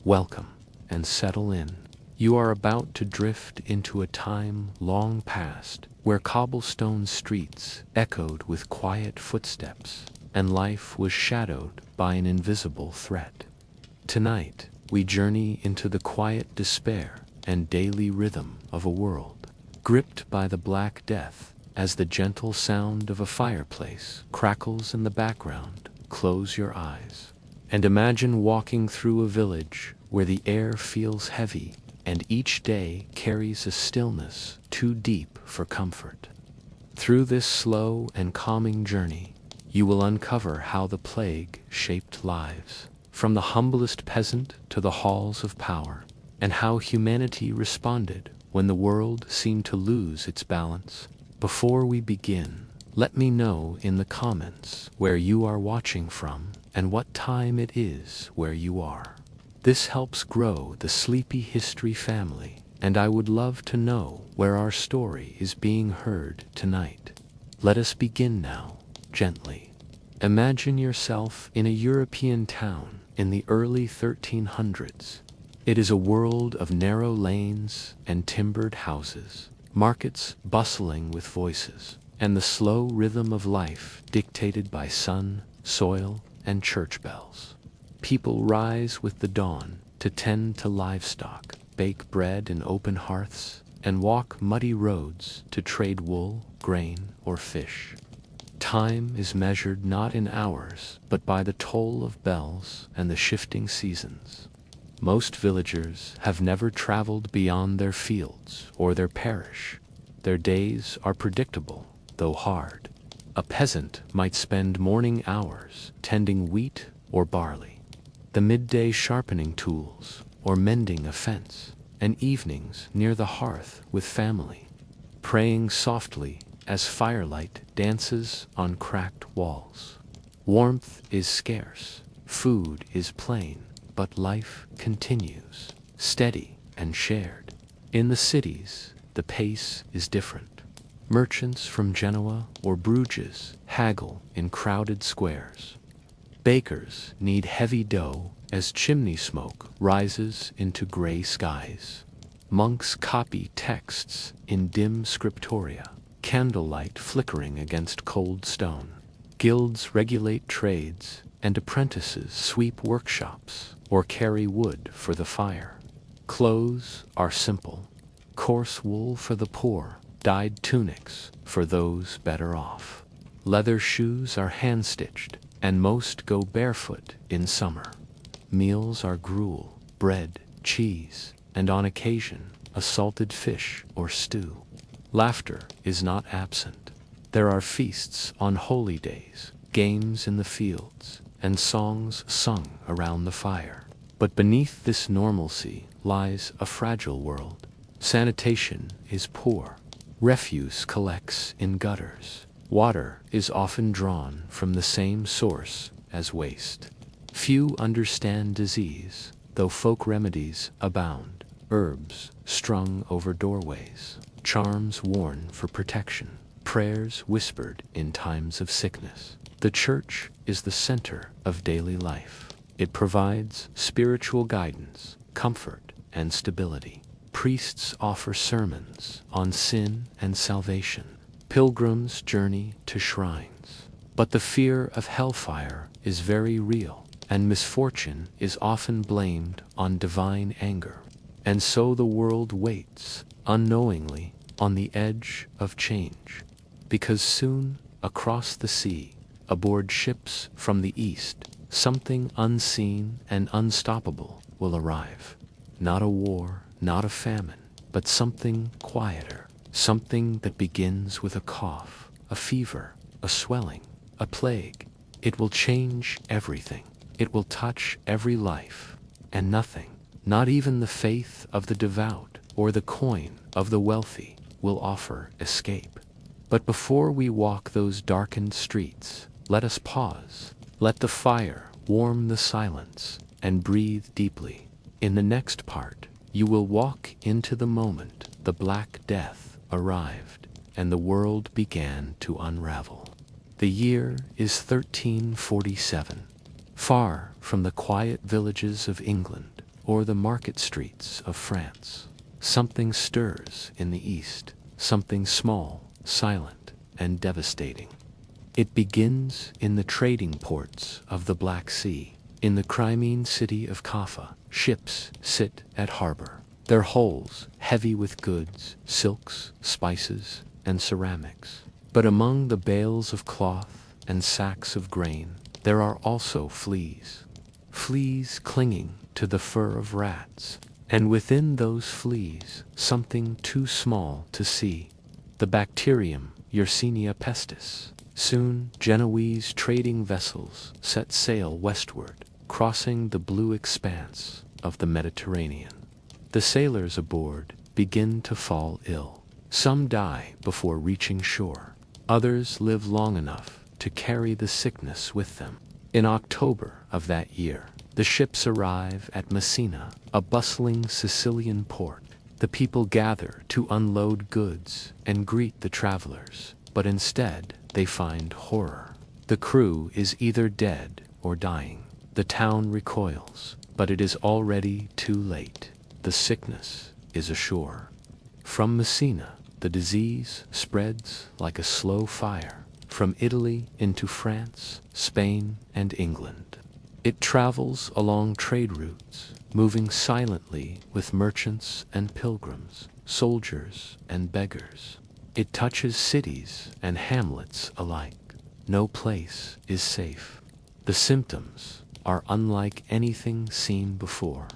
Welcome, and settle in. You are about to drift into a time long past, where cobblestone streets echoed with quiet footsteps, and life was shadowed by an invisible threat. Tonight, we journey into the quiet despair and daily rhythm of a world, gripped by the Black Death. As the gentle sound of a fireplace crackles in the background, close your eyes and imagine walking through a village where the air feels heavy and each day carries a stillness too deep for comfort. Through this slow and calming journey, you will uncover how the plague shaped lives, from the humblest peasant to the halls of power, and how humanity responded when the world seemed to lose its balance. Before we begin, let me know in the comments where you are watching from and what time it is where you are. This helps grow the Sleepy History family, and I would love to know where our story is being heard tonight. Let us begin now, gently. Imagine yourself in a European town in the early 1300s. It is a world of narrow lanes and timbered houses, markets bustling with voices, and the slow rhythm of life dictated by sun, soil, and church bells. People rise with the dawn to tend to livestock, bake bread in open hearths, and walk muddy roads to trade wool, grain, or fish. Time is measured not in hours, but by the toll of bells and the shifting seasons. Most villagers have never traveled beyond their fields or their parish. Their days are predictable, though hard. A peasant might spend morning hours tending wheat or barley, the midday sharpening tools or mending a fence, and evenings near the hearth with family, praying softly as firelight dances on cracked walls. Warmth is scarce, food is plain, but life continues, steady and shared. In the cities, the pace is different. Merchants from Genoa or Bruges haggle in crowded squares. Bakers knead heavy dough as chimney smoke rises into gray skies. Monks copy texts in dim scriptoria, candlelight flickering against cold stone. Guilds regulate trades, and apprentices sweep workshops or carry wood for the fire. Clothes are simple: coarse wool for the poor, dyed tunics for those better off. Leather shoes are hand-stitched, and most go barefoot in summer. Meals are gruel, bread, cheese, and on occasion, a salted fish or stew. Laughter is not absent. There are feasts on holy days, games in the fields, and songs sung around the fire. But beneath this normalcy lies a fragile world. Sanitation is poor. Refuse collects in gutters. Water is often drawn from the same source as waste. Few understand disease, though folk remedies abound. Herbs strung over doorways, charms worn for protection, prayers whispered in times of sickness. The church is the center of daily life. It provides spiritual guidance, comfort, and stability. Priests offer sermons on sin and salvation. Pilgrims journey to shrines. But the fear of hellfire is very real, and misfortune is often blamed on divine anger. And so the world waits, unknowingly, on the edge of change. Because soon, across the sea, aboard ships from the east, something unseen and unstoppable will arrive. Not a war, not a famine, but something quieter. Something that begins with a cough, a fever, a swelling, a plague. It will change everything. It will touch every life, and nothing, not even the faith of the devout or the coin of the wealthy, will offer escape. But before we walk those darkened streets, let us pause. Let the fire warm the silence and breathe deeply. In the next part, you will walk into the moment the Black Death arrived and the world began to unravel. The year is 1347. Far from the quiet villages of England or the market streets of France. Something stirs in the east, something small, silent, and devastating. It begins in the trading ports of the Black Sea. In the Crimean city of Kaffa, ships sit at harbor, their hulls heavy with goods, silks, spices, and ceramics. But among the bales of cloth and sacks of grain, there are also fleas. Fleas clinging to the fur of rats, and within those fleas something too small to see, the bacterium Yersinia pestis. Soon Genoese trading vessels set sail westward, crossing the blue expanse of the Mediterranean. The sailors aboard begin to fall ill. Some die before reaching shore. Others live long enough to carry the sickness with them. In October of that year, the ships arrive at Messina, a bustling Sicilian port. The people gather to unload goods and greet the travelers, but instead they find horror. The crew is either dead or dying. The town recoils, but it is already too late. The sickness is ashore. From Messina, the disease spreads like a slow fire, from Italy into France, Spain, and England. It travels along trade routes, moving silently with merchants and pilgrims, soldiers and beggars. It touches cities and hamlets alike. No place is safe. The symptoms are unlike anything seen before.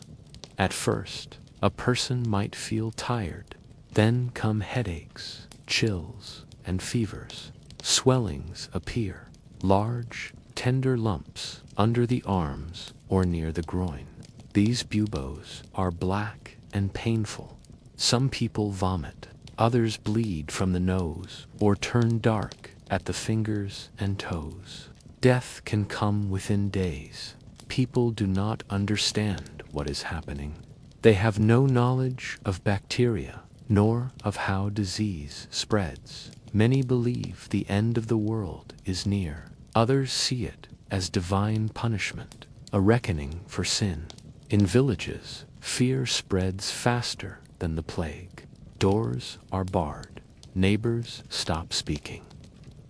At first, a person might feel tired. Then come headaches, chills, and fevers. Swellings appear, large, tender lumps under the arms or near the groin. These buboes are black and painful. Some people vomit. Others bleed from the nose or turn dark at the fingers and toes. Death can come within days. People do not understand what is happening. They have no knowledge of bacteria, nor of how disease spreads. Many believe the end of the world is near. Others see it as divine punishment, a reckoning for sin. In villages, fear spreads faster than the plague. Doors are barred. Neighbors stop speaking.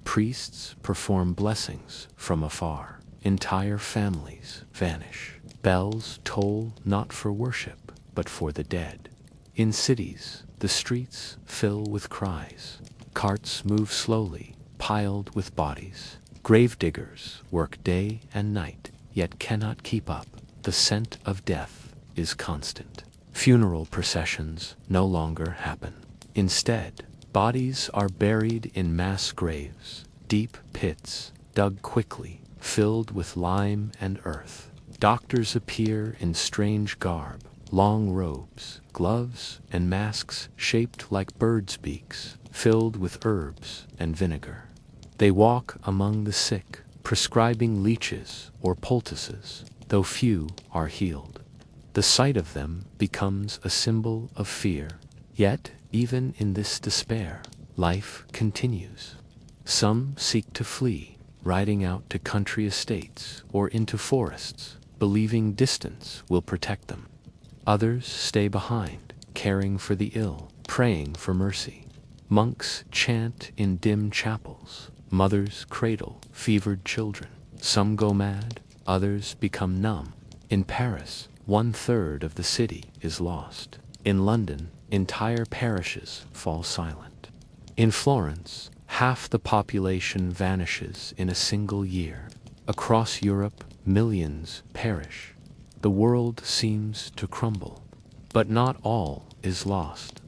Priests perform blessings from afar. Entire families vanish. Bells toll not for worship, but for the dead. In cities, the streets fill with cries. Carts move slowly, piled with bodies. Gravediggers work day and night, yet cannot keep up. The scent of death is constant. Funeral processions no longer happen. Instead, bodies are buried in mass graves, deep pits, dug quickly, filled with lime and earth. Doctors appear in strange garb, long robes, gloves, and masks shaped like birds' beaks, filled with herbs and vinegar. They walk among the sick, prescribing leeches or poultices, though few are healed. The sight of them becomes a symbol of fear. Yet, even in this despair, life continues. Some seek to flee, riding out to country estates or into forests, believing distance will protect them. Others stay behind, caring for the ill, praying for mercy. Monks chant in dim chapels. Mothers cradle fevered children. Some go mad, others become numb. In Paris, 1/3 of the city is lost. In London, entire parishes fall silent. In Florence, half the population vanishes in a single year. Across Europe, millions perish. The world seems to crumble. But not all is lost.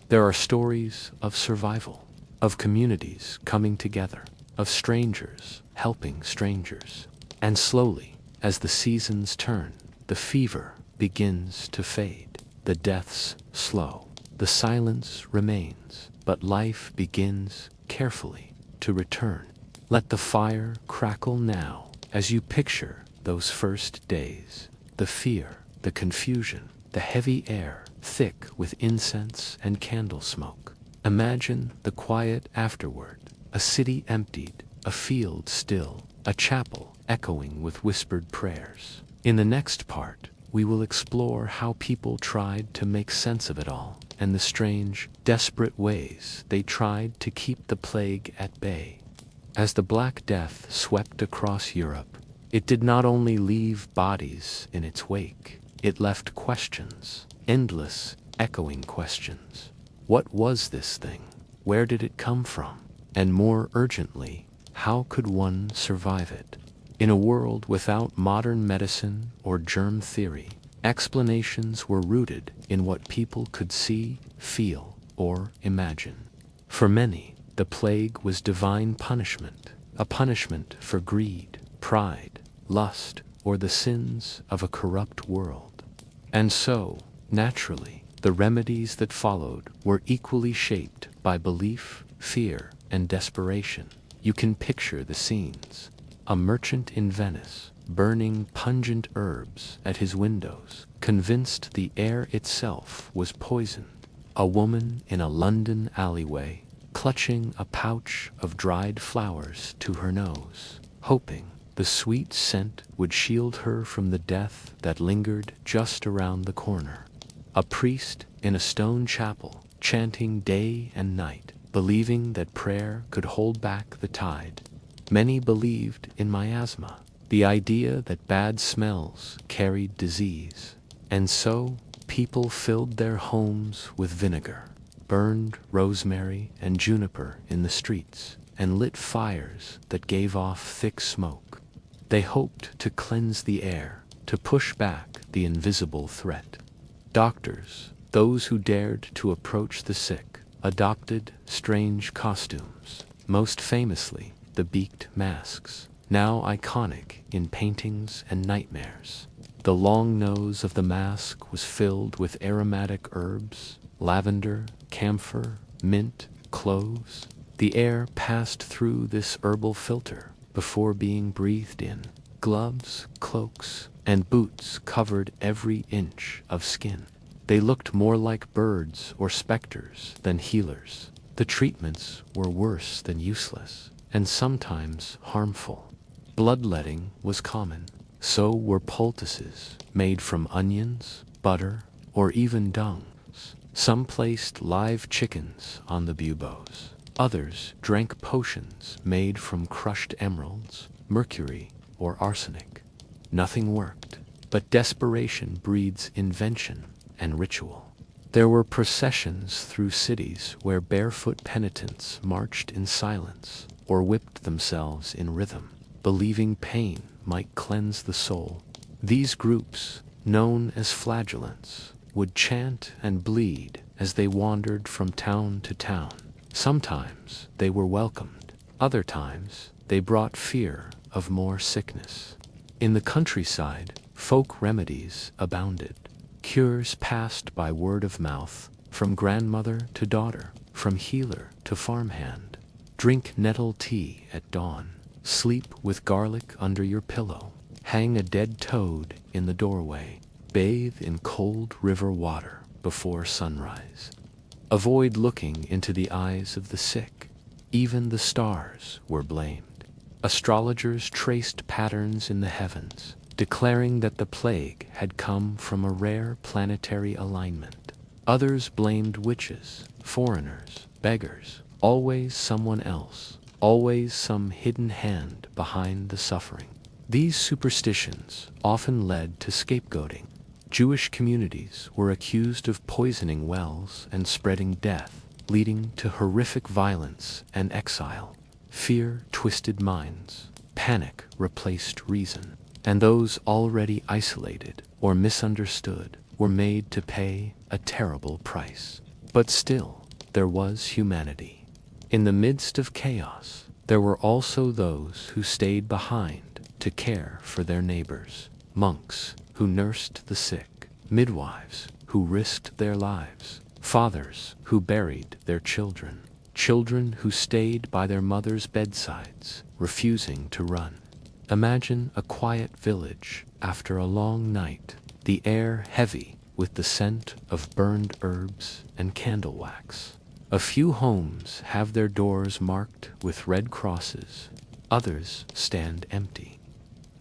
There are stories of survival, of communities coming together, of strangers helping strangers. And slowly, as the seasons turn, the fever begins to fade. The deaths slow. The silence remains, but life begins carefully to return. Let the fire crackle now as you picture those first days. The fear, the confusion, the heavy air, thick with incense and candle smoke. Imagine the quiet afterward, a city emptied, a field still, a chapel echoing with whispered prayers. In the next part, we will explore how people tried to make sense of it all, and the strange, desperate ways they tried to keep the plague at bay. As the Black Death swept across Europe, it did not only leave bodies in its wake, it left questions, endless, echoing questions. What was this thing? Where did it come from? And more urgently, how could one survive it? In a world without modern medicine or germ theory, explanations were rooted in what people could see, feel, or imagine. For many, the plague was divine punishment, a punishment for greed, pride, lust, or the sins of a corrupt world. And so, naturally, the remedies that followed were equally shaped by belief, fear, and desperation. You can picture the scenes. A merchant in Venice, burning pungent herbs at his windows, convinced the air itself was poisoned. A woman in a London alleyway, clutching a pouch of dried flowers to her nose, hoping the sweet scent would shield her from the death that lingered just around the corner. A priest in a stone chapel, chanting day and night, believing that prayer could hold back the tide. Many believed in miasma, the idea that bad smells carried disease, and so people filled their homes with vinegar, burned rosemary and juniper in the streets, and lit fires that gave off thick smoke. They hoped to cleanse the air, to push back the invisible threat. Doctors, those who dared to approach the sick, adopted strange costumes, most famously the beaked masks, now iconic in paintings and nightmares. The long nose of the mask was filled with aromatic herbs, lavender, camphor, mint, cloves. The air passed through this herbal filter before being breathed in. Gloves, cloaks, and boots covered every inch of skin. They looked more like birds or specters than healers. The treatments were worse than useless, and sometimes harmful. Bloodletting was common. So were poultices made from onions, butter, or even dung. Some placed live chickens on the buboes. Others drank potions made from crushed emeralds, mercury, or arsenic. Nothing worked, but desperation breeds invention and ritual. There were processions through cities where barefoot penitents marched in silence or whipped themselves in rhythm, believing pain might cleanse the soul. These groups, known as flagellants, would chant and bleed as they wandered from town to town. Sometimes they were welcomed, other times they brought fear of more sickness. In the countryside, folk remedies abounded. Cures passed by word of mouth, from grandmother to daughter, from healer to farmhand. Drink nettle tea at dawn. Sleep with garlic under your pillow. Hang a dead toad in the doorway. Bathe in cold river water before sunrise. Avoid looking into the eyes of the sick. Even the stars were blamed. Astrologers traced patterns in the heavens, declaring that the plague had come from a rare planetary alignment. Others blamed witches, foreigners, beggars, always someone else, always some hidden hand behind the suffering. These superstitions often led to scapegoating. Jewish communities were accused of poisoning wells and spreading death, leading to horrific violence and exile. Fear twisted minds, panic replaced reason, and those already isolated or misunderstood were made to pay a terrible price. But still, there was humanity. In the midst of chaos, there were also those who stayed behind to care for their neighbors. Monks who nursed the sick, midwives who risked their lives, fathers who buried their children, children who stayed by their mothers' bedsides, refusing to run. Imagine a quiet village after a long night, the air heavy with the scent of burned herbs and candle wax. A few homes have their doors marked with red crosses, others stand empty.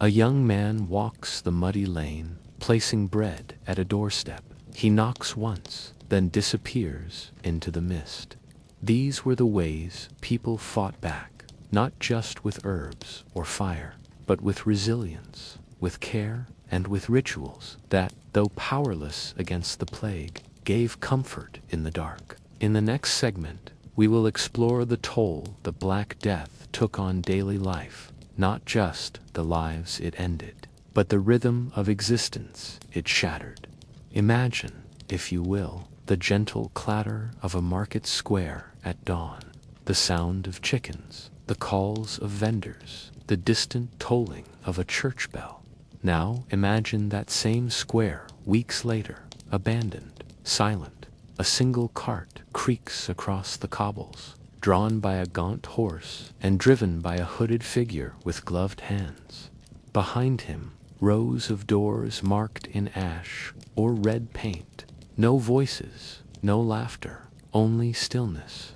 A young man walks the muddy lane, placing bread at a doorstep. He knocks once, then disappears into the mist. These were the ways people fought back, not just with herbs or fire, but with resilience, with care, and with rituals that, though powerless against the plague, gave comfort in the dark. In the next segment, we will explore the toll the Black Death took on daily life, not just the lives it ended, but the rhythm of existence it shattered. Imagine, if you will, the gentle clatter of a market square at dawn, the sound of chickens, the calls of vendors, the distant tolling of a church bell. Now imagine that same square weeks later, abandoned, silent. A single cart creaks across the cobbles, drawn by a gaunt horse and driven by a hooded figure with gloved hands. Behind him, rows of doors marked in ash or red paint. No voices, no laughter, only stillness.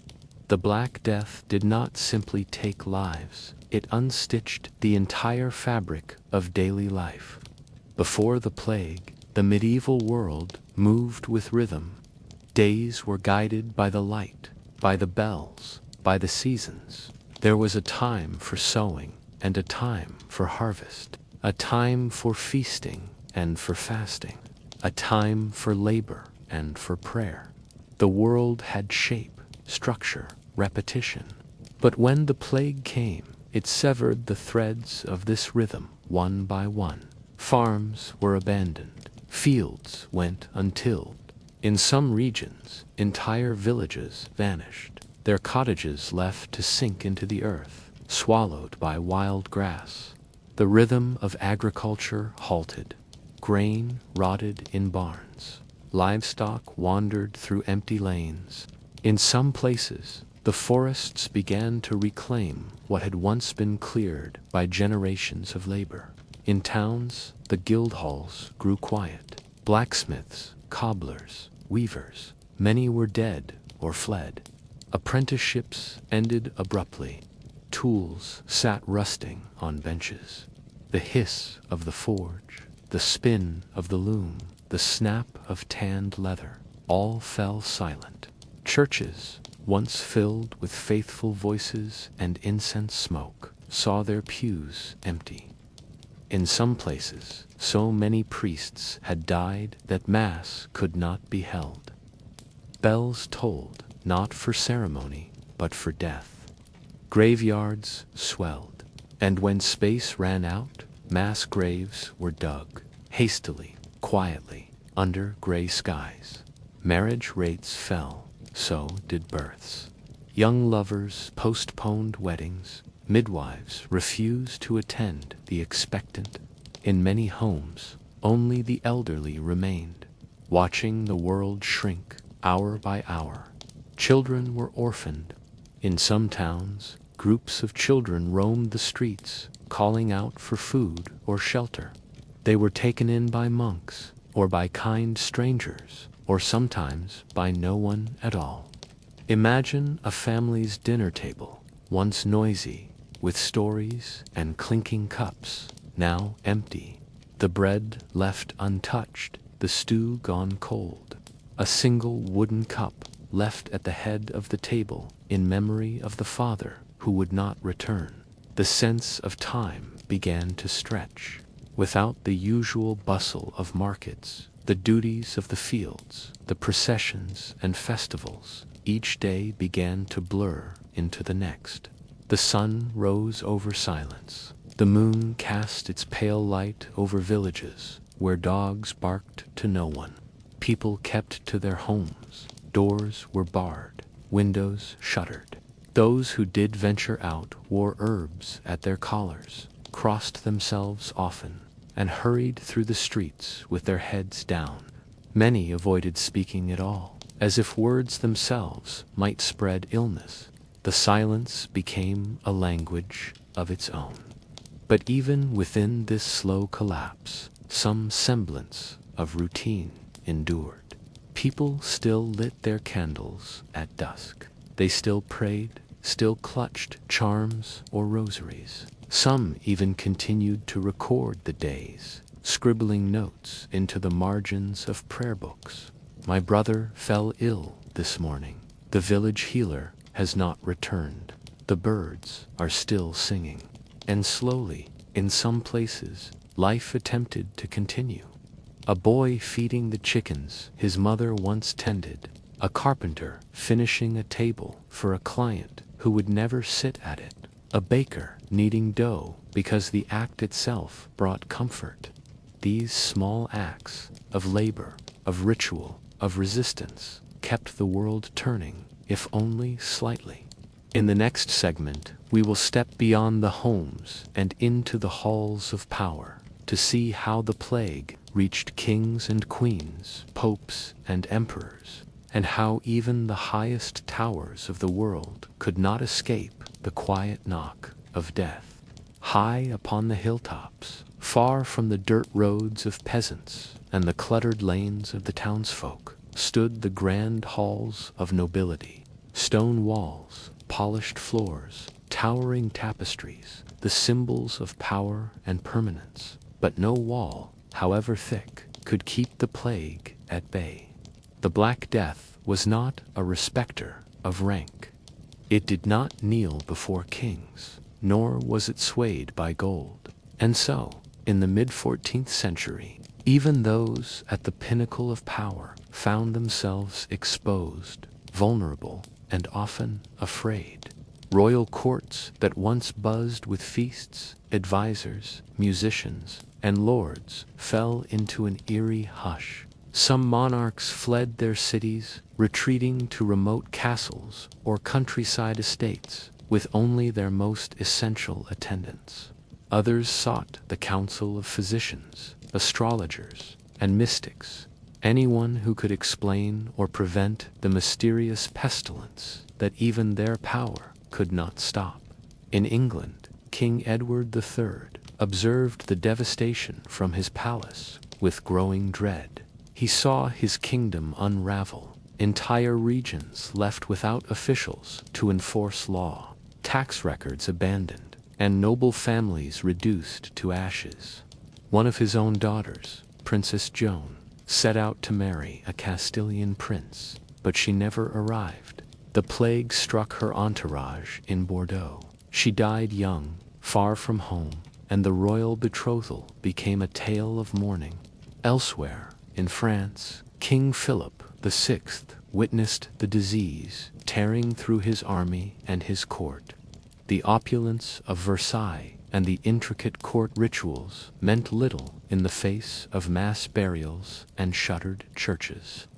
The Black Death did not simply take lives, it unstitched the entire fabric of daily life. Before the plague, the medieval world moved with rhythm. Days were guided by the light, by the bells, by the seasons. There was a time for sowing and a time for harvest, a time for feasting and for fasting, a time for labor and for prayer. The world had shape, structure, repetition. But when the plague came, it severed the threads of this rhythm one by one. Farms were abandoned, fields went untilled. In some regions, entire villages vanished, their cottages left to sink into the earth, swallowed by wild grass. The rhythm of agriculture halted. Grain rotted in barns. Livestock wandered through empty lanes. In some places, the forests began to reclaim what had once been cleared by generations of labor. In towns, the guild halls grew quiet. Blacksmiths, cobblers, weavers, many were dead or fled. Apprenticeships ended abruptly. Tools sat rusting on benches. The hiss of the forge, the spin of the loom, the snap of tanned leather, all fell silent. Churches, once filled with faithful voices and incense smoke, saw their pews empty. In some places, so many priests had died that Mass could not be held. Bells tolled, not for ceremony, but for death. Graveyards swelled, and when space ran out, mass graves were dug, hastily, quietly, under gray skies. Marriage rates fell, so did births. Young lovers postponed weddings. Midwives refused to attend the expectant. In many homes, only the elderly remained, watching the world shrink hour by hour. Children were orphaned. In some towns, groups of children roamed the streets, calling out for food or shelter. They were taken in by monks, or by kind strangers, or sometimes by no one at all. Imagine a family's dinner table, once noisy, with stories and clinking cups, now empty. The bread left untouched, the stew gone cold. A single wooden cup left at the head of the table in memory of the father who would not return. The sense of time began to stretch. Without the usual bustle of markets, the duties of the fields, the processions and festivals, each day began to blur into the next. The sun rose over silence. The moon cast its pale light over villages where dogs barked to no one. People kept to their homes. Doors were barred, windows shuttered. Those who did venture out wore herbs at their collars, crossed themselves often, and hurried through the streets with their heads down. Many avoided speaking at all, as if words themselves might spread illness. The silence became a language of its own. But even within this slow collapse, some semblance of routine endured. People still lit their candles at dusk. They still prayed, still clutched charms or rosaries. Some even continued to record the days, scribbling notes into the margins of prayer books. My brother fell ill this morning. The village healer has not returned. The birds are still singing. And slowly, in some places, life attempted to continue. A boy feeding the chickens his mother once tended. A carpenter finishing a table for a client who would never sit at it. A baker kneading dough because the act itself brought comfort. These small acts of labor, of ritual, of resistance kept the world turning, if only slightly. In the next segment, we will step beyond the homes and into the halls of power to see how the plague reached kings and queens, popes and emperors, and how even the highest towers of the world could not escape the quiet knock of death. High upon the hilltops, far from the dirt roads of peasants and the cluttered lanes of the townsfolk, stood the grand halls of nobility. Stone walls, polished floors, towering tapestries, the symbols of power and permanence. But no wall, however thick, could keep the plague at bay. The Black Death was not a respecter of rank. It did not kneel before kings, nor was it swayed by gold. And so, in the mid-14th century, even those at the pinnacle of power found themselves exposed, vulnerable, and often afraid. Royal courts that once buzzed with feasts, advisors, musicians, and lords fell into an eerie hush. Some monarchs fled their cities, retreating to remote castles or countryside estates with only their most essential attendants. Others sought the counsel of physicians, astrologers, and mystics, anyone who could explain or prevent the mysterious pestilence that even their power could not stop. In England, King Edward III observed the devastation from his palace with growing dread. He saw his kingdom unravel, entire regions left without officials to enforce law, tax records abandoned, and noble families reduced to ashes. One of his own daughters, Princess Joan, set out to marry a Castilian prince, but she never arrived. The plague struck her entourage in Bordeaux. She died young, far from home, and the royal betrothal became a tale of mourning. Elsewhere, in France, King Philip VI witnessed the disease tearing through his army and his court. The opulence of Versailles and the intricate court rituals meant little in the face of mass burials and shuttered churches.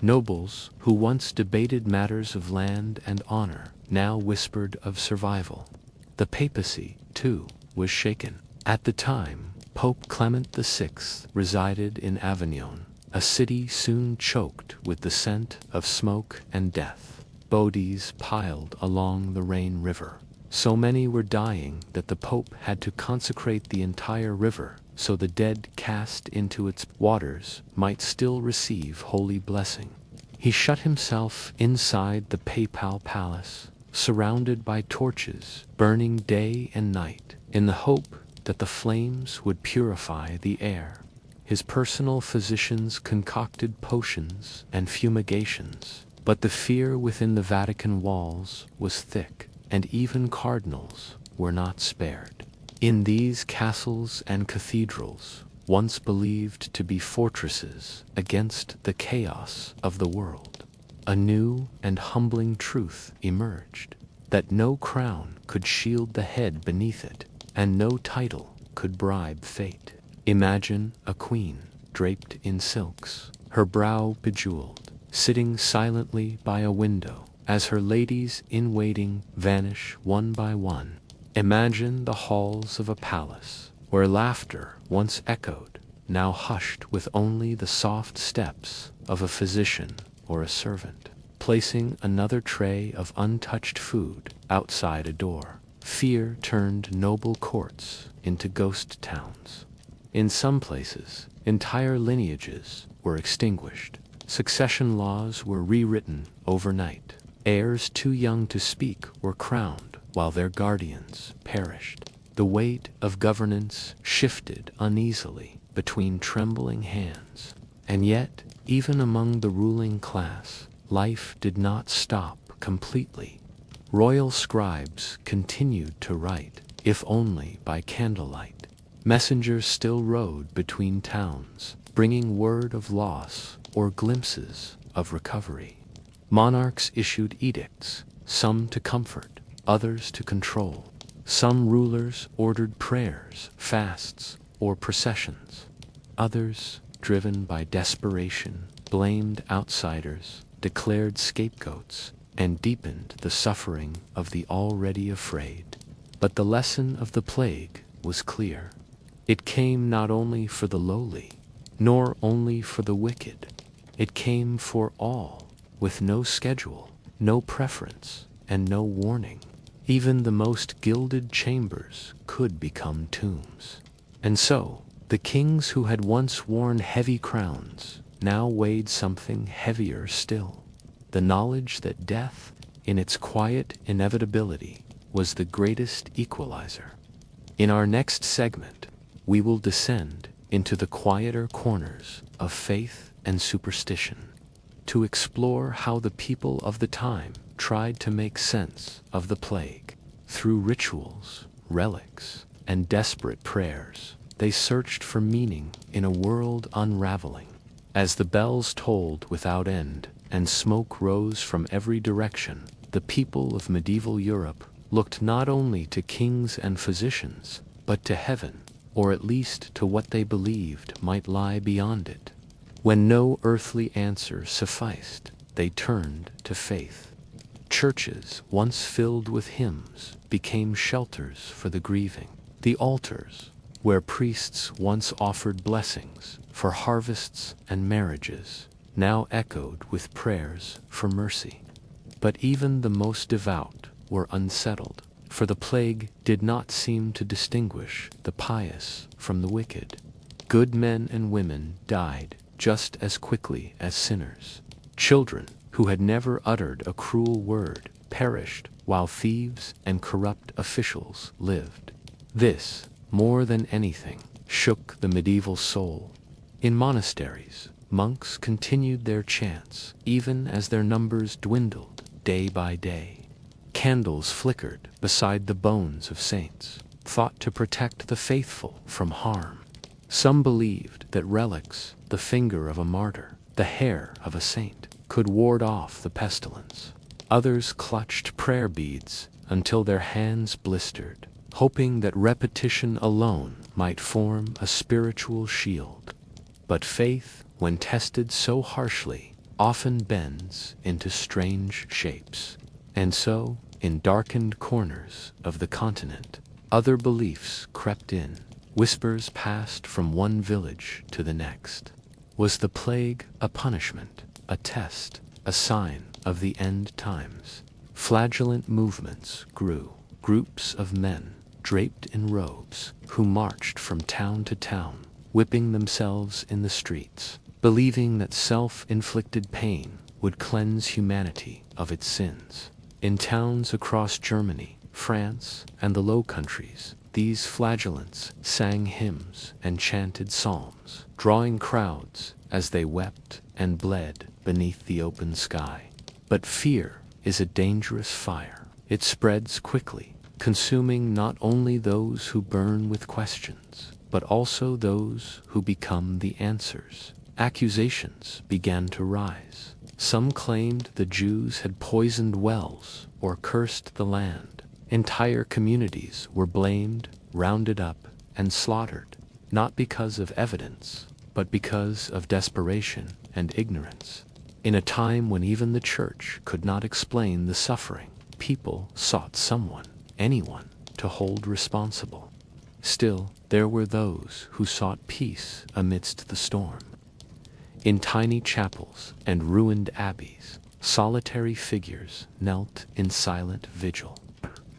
Nobles who once debated matters of land and honor now whispered of survival. The papacy, too, was shaken. At the time, Pope Clement VI resided in Avignon, a city soon choked with the scent of smoke and death. Bodies piled along the Rhine River. So many were dying that the Pope had to consecrate the entire river so the dead cast into its waters might still receive holy blessing. He shut himself inside the papal palace, surrounded by torches burning day and night, in the hope that the flames would purify the air. His personal physicians concocted potions and fumigations, but the fear within the Vatican walls was thick, and even cardinals were not spared. In these castles and cathedrals, once believed to be fortresses against the chaos of the world, a new and humbling truth emerged, that no crown could shield the head beneath it, and no title could bribe fate. Imagine a queen draped in silks, her brow bejeweled, sitting silently by a window as her ladies in waiting vanish one by one. Imagine the halls of a palace where laughter once echoed, now hushed with only the soft steps of a physician or a servant, placing another tray of untouched food outside a door. Fear turned noble courts into ghost towns. In some places, entire lineages were extinguished. Succession laws were rewritten overnight. Heirs too young to speak were crowned while their guardians perished. The weight of governance shifted uneasily, between trembling hands. And yet, even among the ruling class, life did not stop completely. Royal scribes continued to write, if only by candlelight. Messengers still rode between towns, bringing word of loss or glimpses of recovery. Monarchs issued edicts, some to comfort, others to control. Some rulers ordered prayers, fasts, or processions. Others, driven by desperation, blamed outsiders, declared scapegoats, and deepened the suffering of the already afraid. But the lesson of the plague was clear. It came not only for the lowly, nor only for the wicked. It came for all, with no schedule, no preference, and no warning. Even the most gilded chambers could become tombs. And so, the kings who had once worn heavy crowns now weighed something heavier still: the knowledge that death, in its quiet inevitability, was the greatest equalizer. In our next segment, we will descend into the quieter corners of faith and superstition, to explore how the people of the time tried to make sense of the plague. Through rituals, relics, and desperate prayers, they searched for meaning in a world unraveling. As the bells tolled without end and smoke rose from every direction, the people of medieval Europe looked not only to kings and physicians, but to heaven, or at least to what they believed might lie beyond it. When no earthly answer sufficed, they turned to faith. Churches, once filled with hymns, became shelters for the grieving. The altars, where priests once offered blessings for harvests and marriages, now echoed with prayers for mercy. But even the most devout were unsettled, for the plague did not seem to distinguish the pious from the wicked. Good men and women died just as quickly as sinners. Children, who had never uttered a cruel word, perished, while thieves and corrupt officials lived. This, more than anything, shook the medieval soul. In monasteries, monks continued their chants, even as their numbers dwindled day by day. Candles flickered beside the bones of saints, thought to protect the faithful from harm. Some believed that relics, the finger of a martyr, the hair of a saint, could ward off the pestilence. Others clutched prayer beads until their hands blistered, hoping that repetition alone might form a spiritual shield. But faith, when tested so harshly, often bends into strange shapes. And so, in darkened corners of the continent, other beliefs crept in. Whispers passed from one village to the next. Was the plague a punishment, a test, a sign of the end times? Flagellant movements grew, groups of men, draped in robes, who marched from town to town, whipping themselves in the streets, believing that self-inflicted pain would cleanse humanity of its sins. In towns across Germany, France, and the Low Countries, these flagellants sang hymns and chanted psalms, drawing crowds as they wept and bled beneath the open sky. But fear is a dangerous fire. It spreads quickly, consuming not only those who burn with questions, but also those who become the answers. Accusations began to rise. Some claimed the Jews had poisoned wells or cursed the land. Entire communities were blamed, rounded up, and slaughtered, not because of evidence, but because of desperation and ignorance. In a time when even the church could not explain the suffering, people sought someone, anyone, to hold responsible. Still, there were those who sought peace amidst the storm. In tiny chapels and ruined abbeys, solitary figures knelt in silent vigil,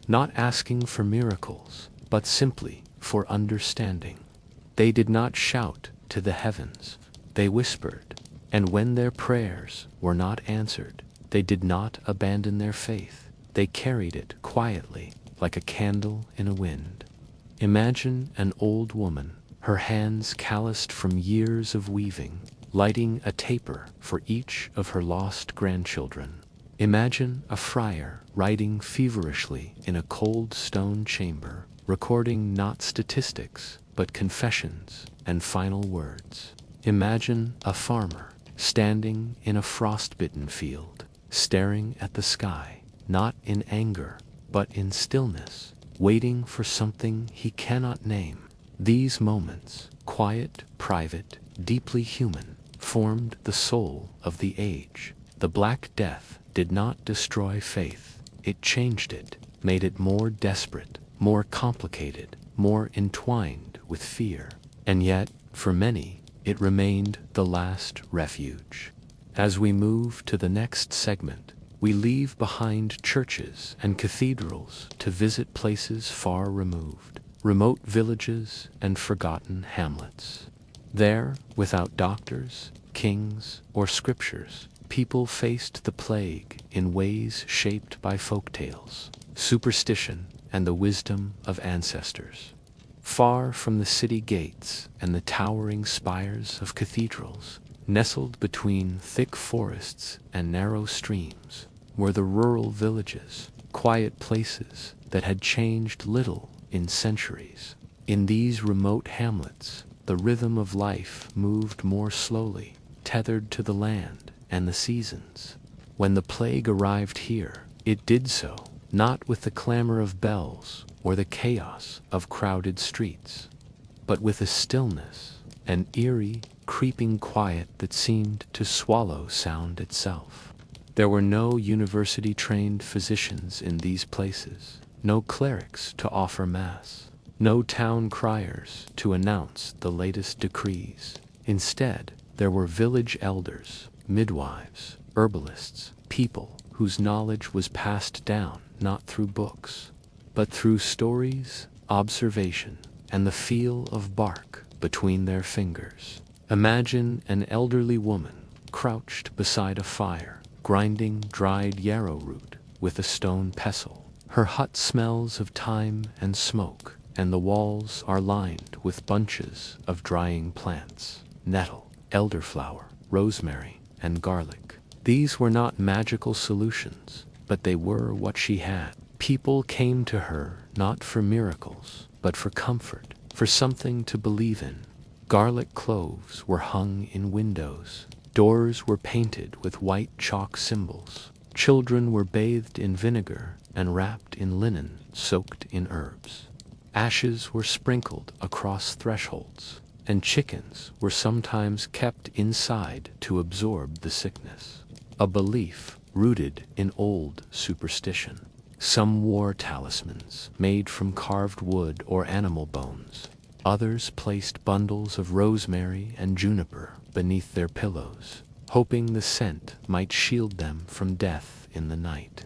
not asking for miracles, but simply for understanding. They did not shout to the heavens, they whispered, and when their prayers were not answered, they did not abandon their faith. They carried it quietly, like a candle in a wind. Imagine an old woman, her hands calloused from years of weaving, lighting a taper for each of her lost grandchildren. Imagine a friar writing feverishly in a cold stone chamber, recording not statistics, but confessions and final words. Imagine a farmer standing in a frostbitten field, staring at the sky, not in anger, but in stillness, waiting for something he cannot name. These moments, quiet, private, deeply human, formed the soul of the age. The Black Death did not destroy faith, it changed it, made it more desperate, more complicated, more entwined with fear. And yet, for many, it remained the last refuge. As we move to the next segment, we leave behind churches and cathedrals to visit places far removed, remote villages and forgotten hamlets. There, without doctors, kings, or scriptures, people faced the plague in ways shaped by folktales, superstition, and the wisdom of ancestors. Far from the city gates and the towering spires of cathedrals, nestled between thick forests and narrow streams, were the rural villages, quiet places that had changed little in centuries. In these remote hamlets, the rhythm of life moved more slowly, tethered to the land and the seasons. When the plague arrived here, it did so not with the clamor of bells or the chaos of crowded streets, but with a stillness, an eerie, creeping quiet that seemed to swallow sound itself. There were no university-trained physicians in these places, no clerics to offer mass, no town criers to announce the latest decrees. Instead, there were village elders, midwives, herbalists, people whose knowledge was passed down not through books, but through stories, observation, and the feel of bark between their fingers. Imagine an elderly woman crouched beside a fire, grinding dried yarrow root with a stone pestle. Her hut smells of thyme and smoke, and the walls are lined with bunches of drying plants, nettle, elderflower, rosemary, and garlic. These were not magical solutions, but they were what she had. People came to her not for miracles, but for comfort, for something to believe in. Garlic cloves were hung in windows. Doors were painted with white chalk symbols. Children were bathed in vinegar and wrapped in linen soaked in herbs. Ashes were sprinkled across thresholds, and chickens were sometimes kept inside to absorb the sickness. A belief rooted in old superstition. Some wore talismans made from carved wood or animal bones. Others placed bundles of rosemary and juniper beneath their pillows, hoping the scent might shield them from death in the night.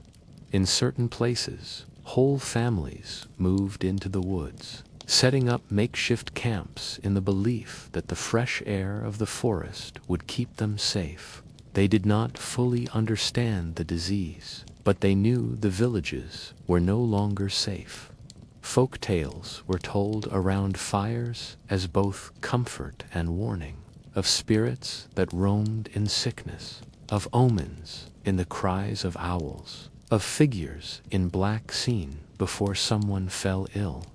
In certain places, whole families moved into the woods, setting up makeshift camps in the belief that the fresh air of the forest would keep them safe. They did not fully understand the disease, but they knew the villages were no longer safe. Folk tales were told around fires as both comfort and warning, of spirits that roamed in sickness, of omens in the cries of owls, of figures in black seen before someone fell ill.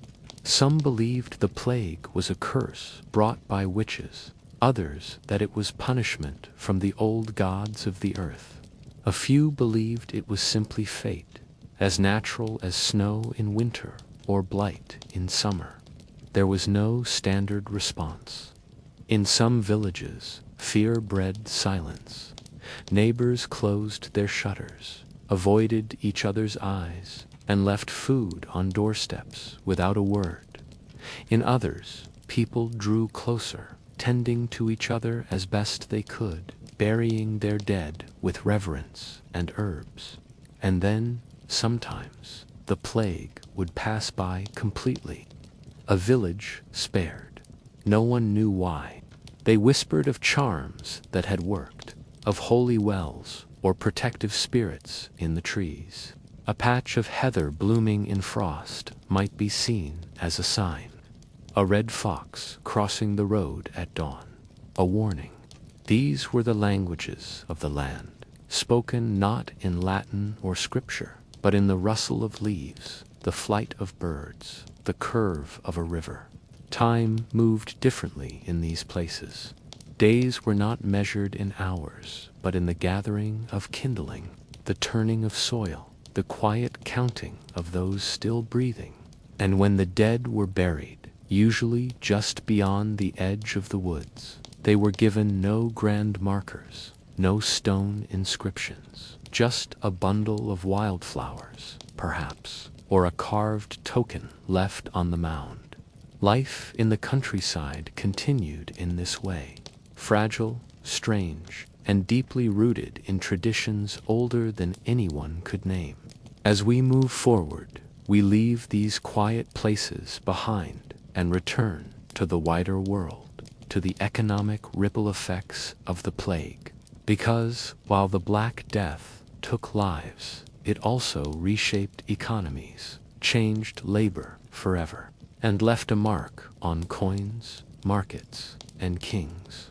Some believed the plague was a curse brought by witches, others that it was punishment from the old gods of the earth. A few believed it was simply fate, as natural as snow in winter or blight in summer. There was no standard response. In some villages, fear bred silence. Neighbors closed their shutters, avoided each other's eyes, and left food on doorsteps without a word. In others, people drew closer, tending to each other as best they could, burying their dead with reverence and herbs. And then, sometimes, the plague would pass by completely. A village spared. No one knew why. They whispered of charms that had worked, of holy wells or protective spirits in the trees. A patch of heather blooming in frost might be seen as a sign. a red fox crossing the road at dawn, a warning. These were the languages of the land, spoken not in Latin or scripture, but in the rustle of leaves, the flight of birds, the curve of a river. Time moved differently in these places. Days were not measured in hours, but in the gathering of kindling, the turning of soil, the quiet counting of those still breathing. And when the dead were buried, usually just beyond the edge of the woods, they were given no grand markers, no stone inscriptions, just a bundle of wildflowers, perhaps, or a carved token left on the mound. Life in the countryside continued in this way, fragile, strange, and deeply rooted in traditions older than anyone could name. As we move forward, we leave these quiet places behind and return to the wider world, to the economic ripple effects of the plague. Because while the Black Death took lives, it also reshaped economies, changed labor forever, and left a mark on coins, markets, and kings.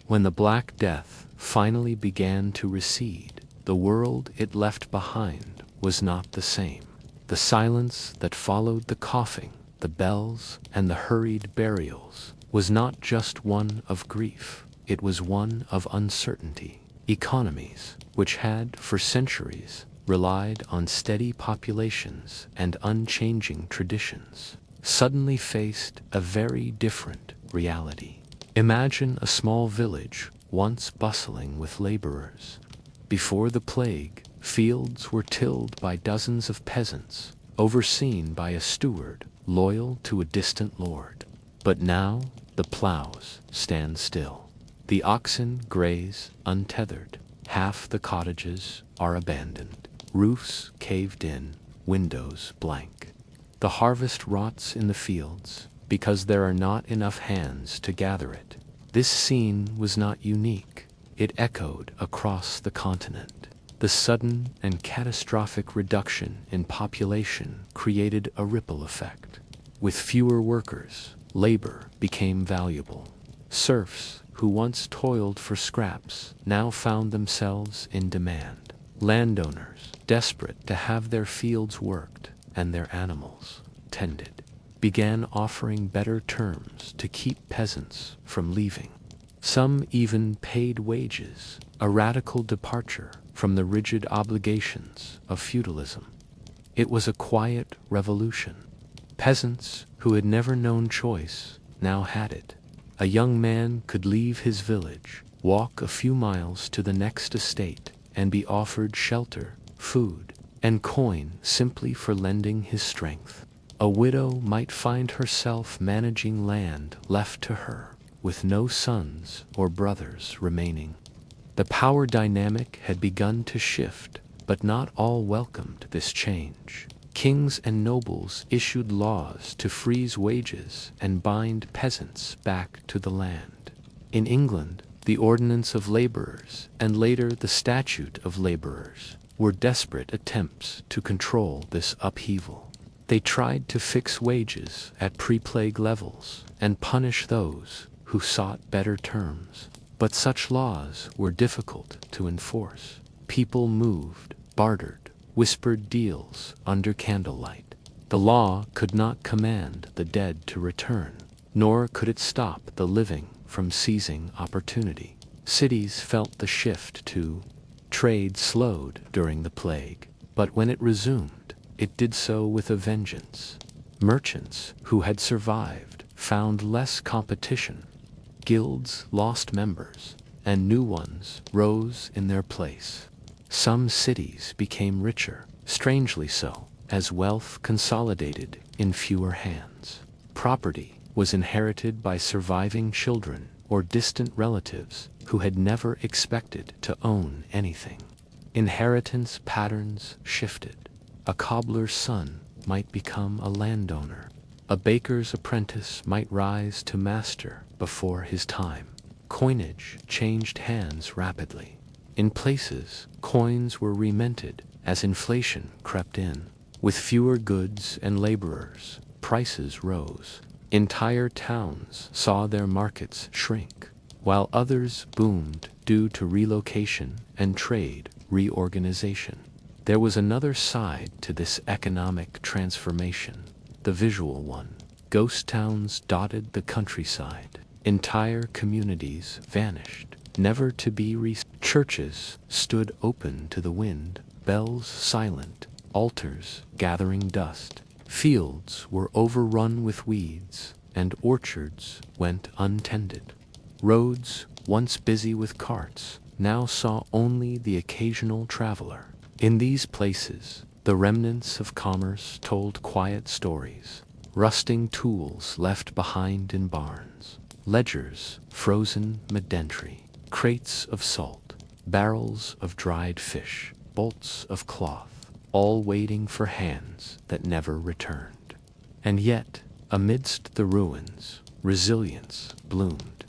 When the Black Death finally began to recede, the world it left behind was not the same. The silence that followed the coughing, the bells, and the hurried burials was not just one of grief, it was one of uncertainty. Economies, which had for centuries relied on steady populations and unchanging traditions, suddenly faced a very different reality. Imagine a small village once bustling with laborers. Before the plague, fields were tilled by dozens of peasants, overseen by a steward loyal to a distant lord. But now the plows stand still. The oxen graze untethered. Half the cottages are abandoned, roofs caved in, windows blank. The harvest rots in the fields because there are not enough hands to gather it. This scene was not unique. It echoed across the continent. The sudden and catastrophic reduction in population created a ripple effect. With fewer workers, labor became valuable. Serfs, who once toiled for scraps, now found themselves in demand. Landowners, desperate to have their fields worked and their animals tended, began offering better terms to keep peasants from leaving. Some even paid wages, a radical departure from the rigid obligations of feudalism. It was a quiet revolution. Peasants who had never known choice now had it. A young man could leave his village, walk a few miles to the next estate, and be offered shelter, food, and coin simply for lending his strength. A widow might find herself managing land left to her, with no sons or brothers remaining. The power dynamic had begun to shift, but not all welcomed this change. Kings and nobles issued laws to freeze wages and bind peasants back to the land. In England, the Ordinance of Labourers and later the Statute of Labourers were desperate attempts to control this upheaval. They tried to fix wages at pre-plague levels and punish those who sought better terms. But such laws were difficult to enforce. People moved, bartered, whispered deals under candlelight. The law could not command the dead to return, nor could it stop the living from seizing opportunity. Cities felt the shift too. Trade slowed during the plague, but when it resumed, it did so with a vengeance. Merchants who had survived found less competition. Guilds lost members, and new ones rose in their place. Some cities became richer, strangely so, as wealth consolidated in fewer hands. Property was inherited by surviving children or distant relatives who had never expected to own anything. Inheritance patterns shifted. A cobbler's son might become a landowner. A baker's apprentice might rise to master before his time. Coinage changed hands rapidly. In places, coins were reminted as inflation crept in. With fewer goods and laborers, prices rose. Entire towns saw their markets shrink, while others boomed due to relocation and trade reorganization. There was another side to this economic transformation, the visual one. Ghost towns dotted the countryside. Entire communities vanished, never to be Churches stood open to the wind, bells silent, altars gathering dust. Fields were overrun with weeds, and orchards went untended. Roads, once busy with carts, now saw only the occasional traveler. In these places, the remnants of commerce told quiet stories. Rusting tools left behind in barns, ledgers frozen mid-entry, crates of salt, barrels of dried fish, bolts of cloth, all waiting for hands that never returned. And yet, amidst the ruins, resilience bloomed.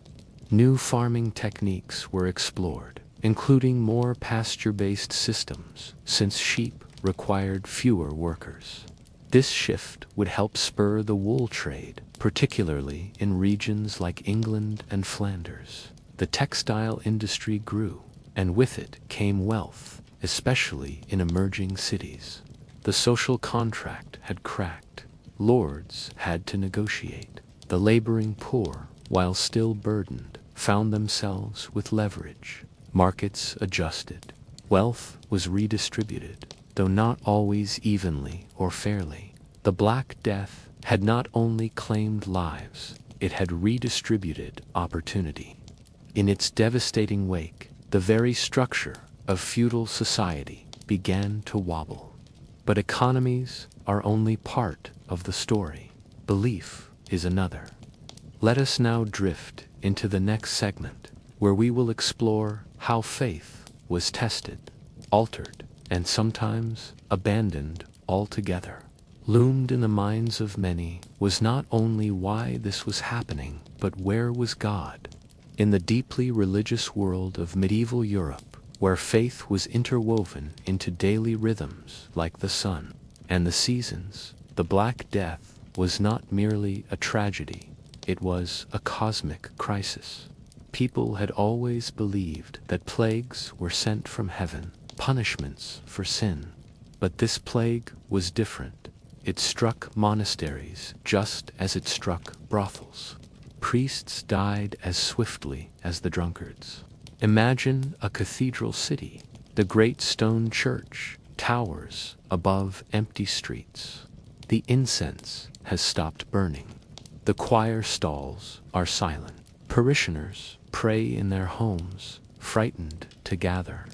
New farming techniques were explored, including more pasture-based systems, since sheep required fewer workers. This shift would help spur the wool trade, particularly in regions like England and Flanders. The textile industry grew, and with it came wealth, especially in emerging cities. The social contract had cracked. Lords had to negotiate. The laboring poor, while still burdened, found themselves with leverage. Markets adjusted. Wealth was redistributed, though not always evenly or fairly. The Black Death had not only claimed lives, it had redistributed opportunity. In its devastating wake, the very structure of feudal society began to wobble. But economies are only part of the story. Belief is another. Let us now drift into the next segment, where we will explore how faith was tested, altered, and sometimes abandoned altogether. Loomed in the minds of many was not only why this was happening, but where was God? In the deeply religious world of medieval Europe, where faith was interwoven into daily rhythms like the sun and the seasons, the Black Death was not merely a tragedy, it was a cosmic crisis. People had always believed that plagues were sent from heaven, punishments for sin. But this plague was different. It struck monasteries just as it struck brothels. Priests died as swiftly as the drunkards. Imagine a cathedral city, the great stone church, towers above empty streets. The incense has stopped burning. The choir stalls are silent. Parishioners pray in their homes, frightened to gather.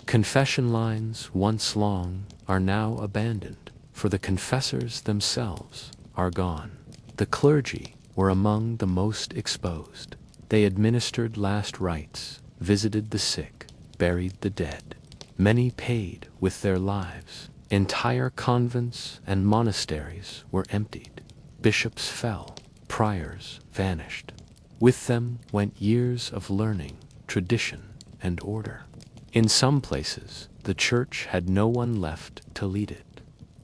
Confession lines, once long, are now abandoned, for the confessors themselves are gone. The clergy were among the most exposed. They administered last rites, visited the sick, buried the dead. Many paid with their lives. Entire convents and monasteries were emptied. Bishops fell, priors vanished. With them went years of learning, tradition, and order. In some places, the church had no one left to lead it.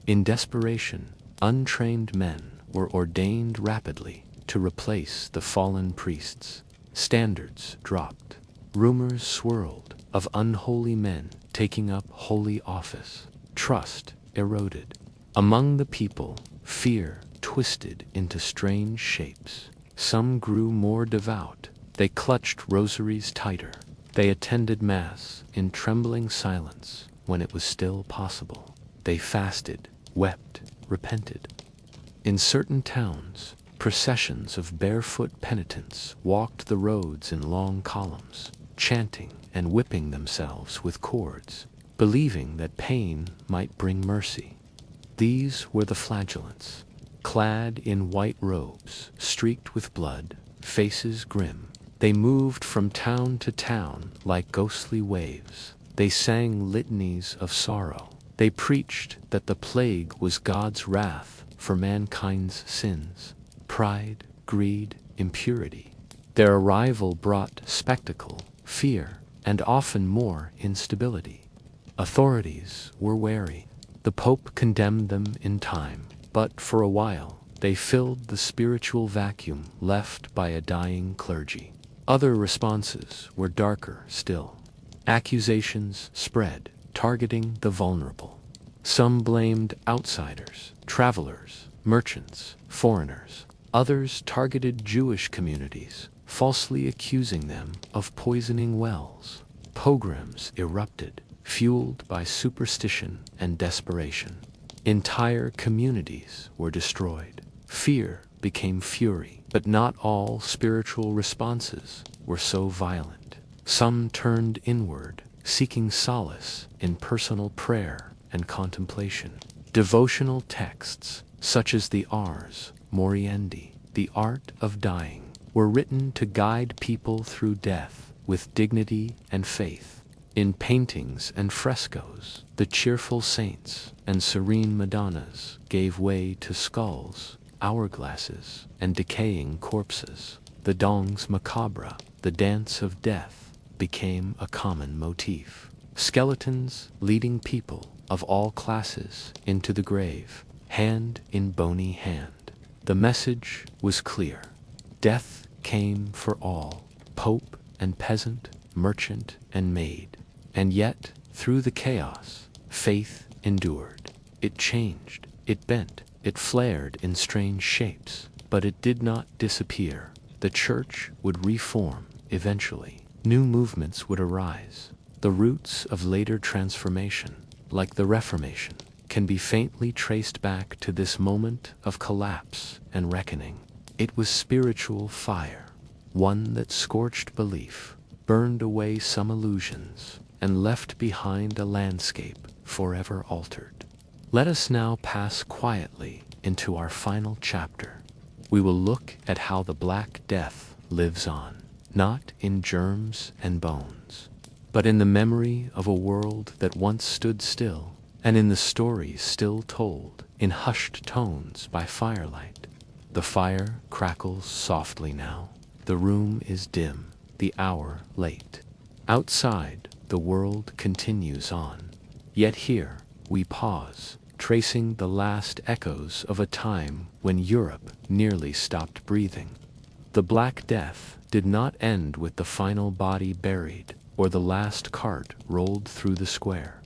In desperation, untrained men were ordained rapidly to replace the fallen priests. Standards dropped. Rumors swirled of unholy men taking up holy office. Trust eroded. Among the people, fear twisted into strange shapes. Some grew more devout. They clutched rosaries tighter. They attended Mass in trembling silence when it was still possible. They fasted, wept, repented. In certain towns, processions of barefoot penitents walked the roads in long columns, chanting and whipping themselves with cords, believing that pain might bring mercy. These were the flagellants, clad in white robes, streaked with blood, faces grim. They moved from town to town like ghostly waves. They sang litanies of sorrow. They preached that the plague was God's wrath for mankind's sins, pride, greed, impurity. Their arrival brought spectacle, fear, and often more instability. Authorities were wary. The Pope condemned them in time, but for a while They filled the spiritual vacuum left by a dying clergy. Other responses were darker still. Accusations spread, targeting the vulnerable. Some blamed outsiders, travelers, merchants, foreigners. Others targeted Jewish communities, falsely accusing them of poisoning wells. Pogroms erupted, fueled by superstition and desperation. Entire communities were destroyed. Fear became fury, but not all spiritual responses were so violent. Some turned inward, seeking solace in personal prayer and contemplation. Devotional texts, such as the Ars Moriendi, the art of dying, were written to guide people through death with dignity and faith. In paintings and frescoes, the cheerful saints and serene Madonnas gave way to skulls, hourglasses, and decaying corpses. The danse macabre, the dance of death, became a common motif. Skeletons leading people of all classes into the grave, hand in bony hand. The message was clear. Death came for all, pope and peasant, merchant and maid. And yet, through the chaos, faith endured. It changed, it bent, it flared in strange shapes, but it did not disappear. The church would reform eventually. New movements would arise. The roots of later transformation, like the Reformation, can be faintly traced back to this moment of collapse and reckoning. It was spiritual fire, one that scorched belief, burned away some illusions, and left behind a landscape forever altered. Let us now pass quietly into our final chapter. We will look at how the Black Death lives on, not in germs and bones, but in the memory of a world that once stood still, and in the stories still told in hushed tones by firelight. The fire crackles softly now. The room is dim, the hour late. Outside, the world continues on. Yet here, we pause, tracing the last echoes of a time when Europe nearly stopped breathing. The Black Death did not end with the final body buried or the last cart rolled through the square.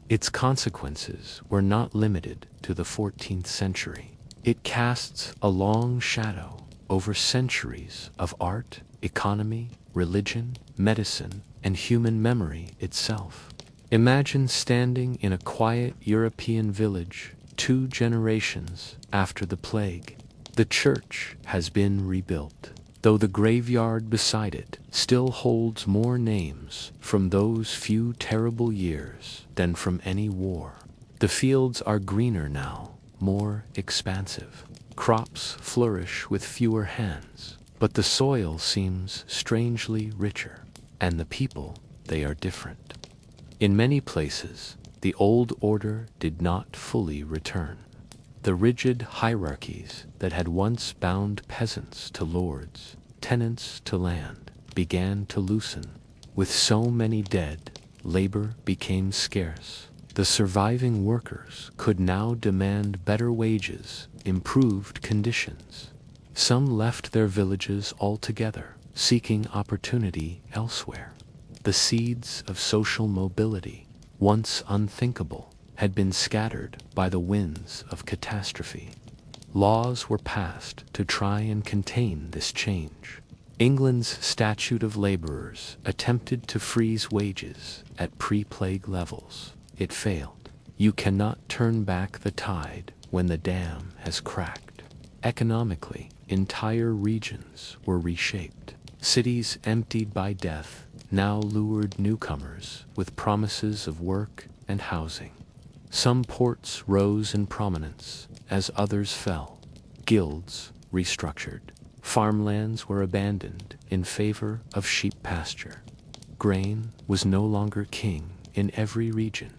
Its consequences were not limited to the 14th century. It casts a long shadow over centuries of art, economy, religion, medicine, and human memory itself. Imagine standing in a quiet European village 2 generations after the plague. The church has been rebuilt, though the graveyard beside it still holds more names from those few terrible years than from any war. The fields are greener now, more expansive. Crops flourish with fewer hands, but the soil seems strangely richer, and the people, they are different. In many places, the old order did not fully return. The rigid hierarchies that had once bound peasants to lords, tenants to land, began to loosen. With so many dead, labor became scarce. The surviving workers could now demand better wages, improved conditions. Some left their villages altogether, seeking opportunity elsewhere. The seeds of social mobility, once unthinkable, had been scattered by the winds of catastrophe. Laws were passed to try and contain this change. England's Statute of Labourers attempted to freeze wages at pre-plague levels. It failed. You cannot turn back the tide when the dam has cracked. Economically, entire regions were reshaped. Cities emptied by death now lured newcomers with promises of work and housing. Some ports rose in prominence as others fell. Guilds restructured. Farmlands were abandoned in favor of sheep pasture. Grain was no longer king in every region.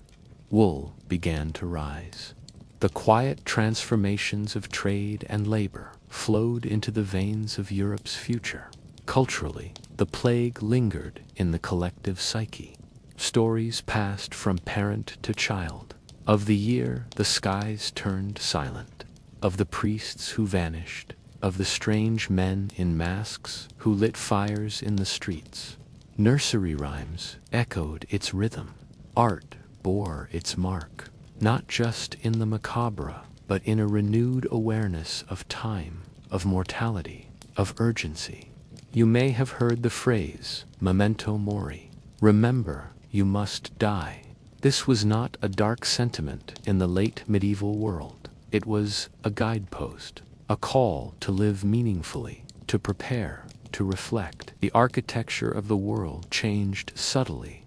Wool began to rise. The quiet transformations of trade and labor flowed into the veins of Europe's future. Culturally, the plague lingered in the collective psyche. Stories passed from parent to child. Of the year the skies turned silent. of the priests who vanished, of the strange men in masks who lit fires in the streets. Nursery rhymes echoed its rhythm. Art bore its mark, not just in the macabre, but in a renewed awareness of time, of mortality, of urgency. You may have heard the phrase, memento mori, remember, you must die. This was not a dark sentiment in the late medieval world. It was a guidepost, a call to live meaningfully, to prepare, to reflect. The architecture of the world changed subtly.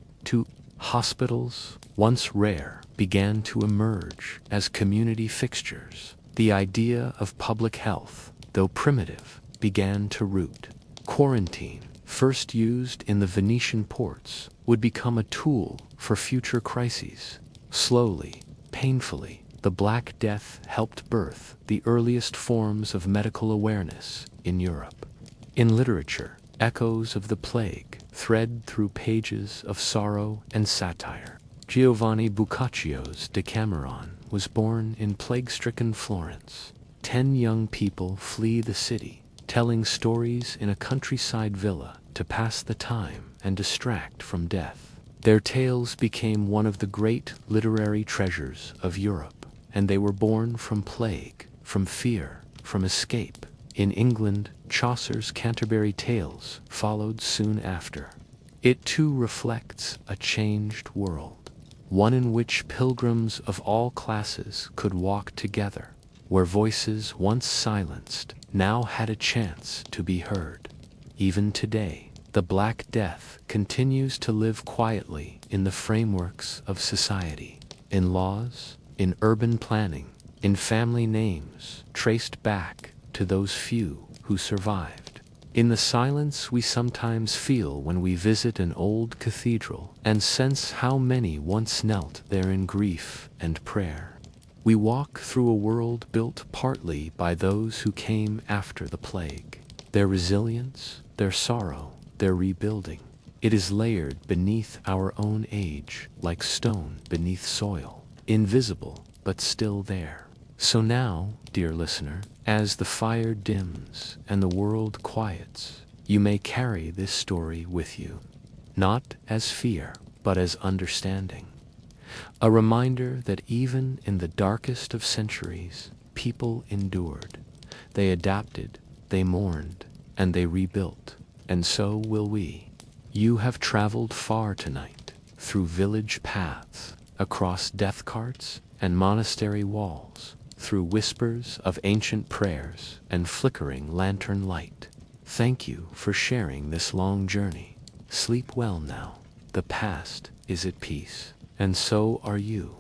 Hospitals, once rare, began to emerge as community fixtures. The idea of public health, though primitive, began to root. Quarantine, first used in the Venetian ports, would become a tool for future crises. Slowly, painfully, the Black Death helped birth the earliest forms of medical awareness in Europe. In literature, echoes of the plague thread through pages of sorrow and satire. Giovanni Boccaccio's Decameron was born in plague-stricken Florence. 10 young people flee the city, telling stories in a countryside villa to pass the time and distract from death. Their tales became one of the great literary treasures of Europe, and they were born from plague, from fear, from escape. In England, Chaucer's Canterbury Tales followed soon after. It too reflects a changed world, one in which pilgrims of all classes could walk together, where voices once silenced now had a chance to be heard. Even today, the Black Death continues to live quietly in the frameworks of society, in laws, in urban planning, in family names traced back to those few who survived. In the silence we sometimes feel when we visit an old cathedral and sense how many once knelt there in grief and prayer. We walk through a world built partly by those who came after the plague. Their resilience, their sorrow, their rebuilding. It is layered beneath our own age, like stone beneath soil, invisible but still there. So now, dear listener, as the fire dims and the world quiets, you may carry this story with you, not as fear, but as understanding. A reminder that even in the darkest of centuries, people endured. They adapted, they mourned, and they rebuilt. And so will we. You have traveled far tonight, through village paths, across death carts and monastery walls, through whispers of ancient prayers and flickering lantern light. Thank you for sharing this long journey. Sleep well now. The past is at peace, and so are you.